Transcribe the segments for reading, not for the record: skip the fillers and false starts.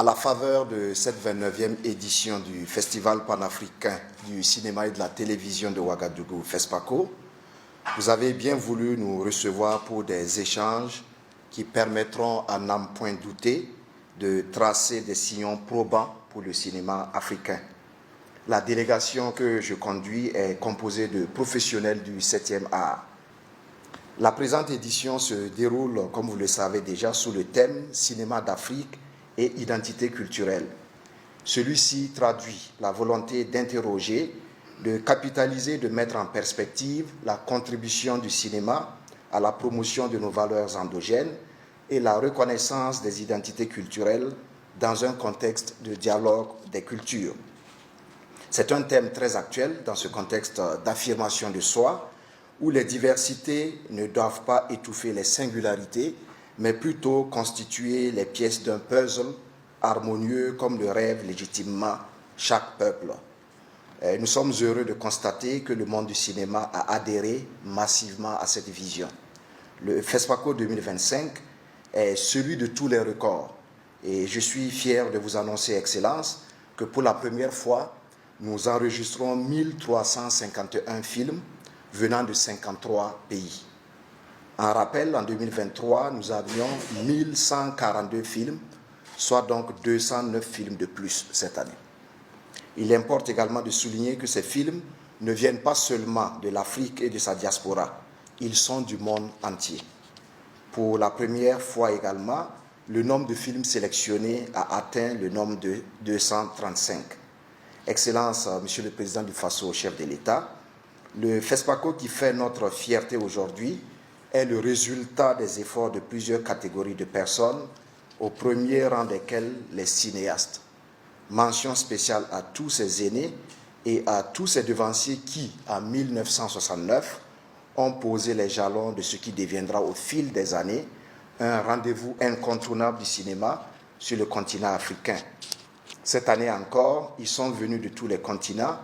À la faveur de cette 29e édition du Festival panafricain du cinéma et de la télévision de Ouagadougou, FESPACO, vous avez bien voulu nous recevoir pour des échanges qui permettront, à n'en point douter, de tracer des sillons probants pour le cinéma africain. La délégation que je conduis est composée de professionnels du 7e art. La présente édition se déroule, comme vous le savez déjà, sous le thème « Cinéma d'Afrique et identité culturelle ». Celui-ci traduit la volonté d'interroger, de capitaliser, de mettre en perspective la contribution du cinéma à la promotion de nos valeurs endogènes et la reconnaissance des identités culturelles dans un contexte de dialogue des cultures. C'est un thème très actuel dans ce contexte d'affirmation de soi, où les diversités ne doivent pas étouffer les singularités, mais plutôt constituer les pièces d'un puzzle harmonieux comme le rêve légitimement chaque peuple. Nous sommes heureux de constater que le monde du cinéma a adhéré massivement à cette vision. Le FESPACO 2025 est celui de tous les records et je suis fier de vous annoncer, Excellence, que pour la première fois, nous enregistrons 1351 films venant de 53 pays. En rappel, en 2023, nous avions 1142 films, soit donc 209 films de plus cette année. Il importe également de souligner que ces films ne viennent pas seulement de l'Afrique et de sa diaspora, ils sont du monde entier. Pour la première fois également, le nombre de films sélectionnés a atteint le nombre de 235. Excellence, Monsieur le Président du FASO, chef de l'État, le FESPACO qui fait notre fierté aujourd'hui est le résultat des efforts de plusieurs catégories de personnes, au premier rang desquelles les cinéastes. Mention spéciale à tous ces aînés et à tous ces devanciers qui, en 1969, ont posé les jalons de ce qui deviendra au fil des années un rendez-vous incontournable du cinéma sur le continent africain. Cette année encore, ils sont venus de tous les continents.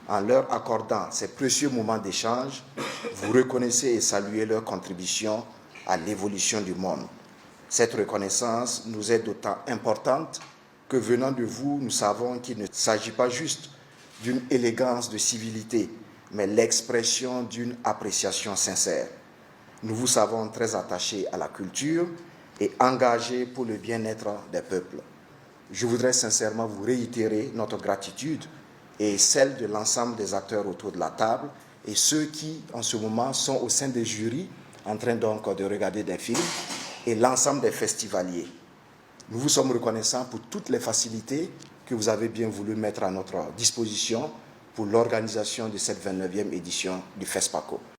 En leur accordant ces précieux moments d'échange, vous reconnaissez et saluez leur contribution à l'évolution du monde. Cette reconnaissance nous est d'autant importante que venant de vous, nous savons qu'il ne s'agit pas juste d'une élégance de civilité, mais l'expression d'une appréciation sincère. Nous vous savons très attachés à la culture et engagés pour le bien-être des peuples. Je voudrais sincèrement vous réitérer notre gratitude et celle de l'ensemble des acteurs autour de la table et ceux qui, en ce moment, sont au sein des jurys, en train donc de regarder des films, et l'ensemble des festivaliers. Nous vous sommes reconnaissants pour toutes les facilités que vous avez bien voulu mettre à notre disposition pour l'organisation de cette 29e édition du FESPACO.